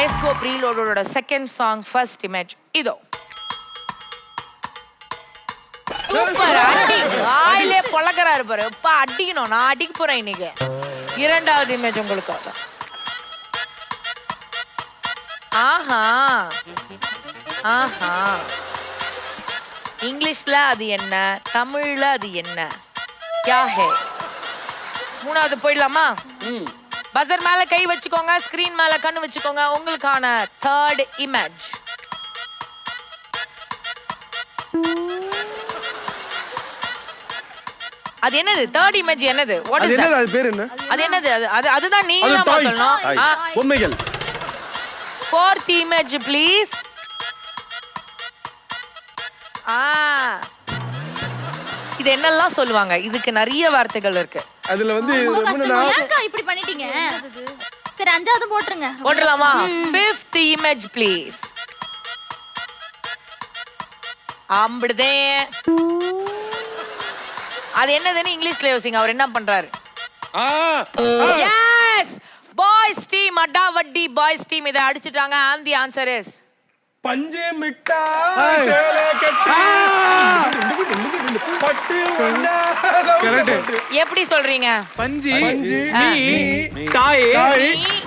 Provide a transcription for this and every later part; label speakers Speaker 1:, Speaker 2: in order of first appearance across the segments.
Speaker 1: Bioscope Reloaded second song, first image. இதோ. Super அடி. வாயிலே பொளக்கறாரு பாரு. அப்பா அடிக்கணும். நான் அடிக்க போறேன் இன்னைக்கு. இரண்டாவது இமேஜ் உங்களுக்கு. ஆஹா. ஆஹா. இங்கிலீஷ்ல அது என்ன? தமிழ்ல அது என்ன? क्या है? மூணாவது போயிடலாமா? பஸர் மேல கை வச்சுக்கோங்க, ஸ்கிரீன் மேல கண்ணு வச்சுக்கோங்க. உங்களுக்கான third image. அது என்னது? third image என்னது? What is that?
Speaker 2: அது பேர் என்ன?
Speaker 1: அது என்னது? அதுதான் நீங்க தான் சொல்லணும்.
Speaker 2: பொம்மைகள்.
Speaker 1: Fourth image please. இது என்னெல்லாம் சொல்லுவாங்க? இதுக்கு நிறைய வார்த்தைகள் இருக்கு.
Speaker 2: அதுல வந்து
Speaker 3: ஏன்க்கா இப்படி பண்ணிட்டீங்க? சரி அஞ்சாவது போட்டுருங்க.
Speaker 1: போடலாமா? Fifth image please. ஆம்படுதே. அது என்னதுன்னு இங்கிலீஷ்ல யோசிங்க. அவர் என்ன பண்றாரு? Yes! Boys team அடா வட்டி பாய்ஸ் டீம் இத அடிச்சிட்டாங்க. and the answer is
Speaker 2: பஞ்சு மிட்டாய் சேலை கட்டி பட்டு வண்ணா.
Speaker 1: எப்படி சொல்றீங்க?
Speaker 4: பஞ்சி
Speaker 2: நீ
Speaker 4: தாய்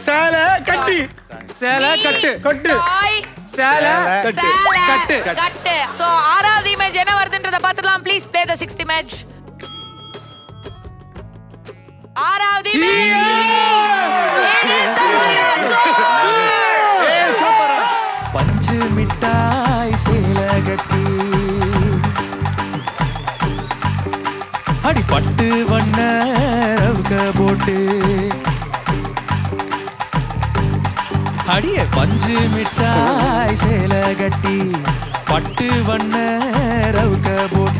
Speaker 2: சேலை கட்டி
Speaker 4: சேலை கட்டு
Speaker 2: கட்டு
Speaker 1: தாய்
Speaker 4: சேலை
Speaker 2: கட்டு
Speaker 4: கட்டு
Speaker 1: கட்டு. சோ ஆறாவது இமேஜ் என்ன வருதுன்றத பாத்துடலாம். Please play the 6th image. ஆறாவது இமேஜ்.
Speaker 4: பஞ்சு மிட்டாய் சேலை கட்டி அடி பட்டு வண்ண ரவுக போட்டு அடிய பஞ்சு மிட்டாய் சேலை கட்டி பட்டு வண்ண ரவுக போட்டு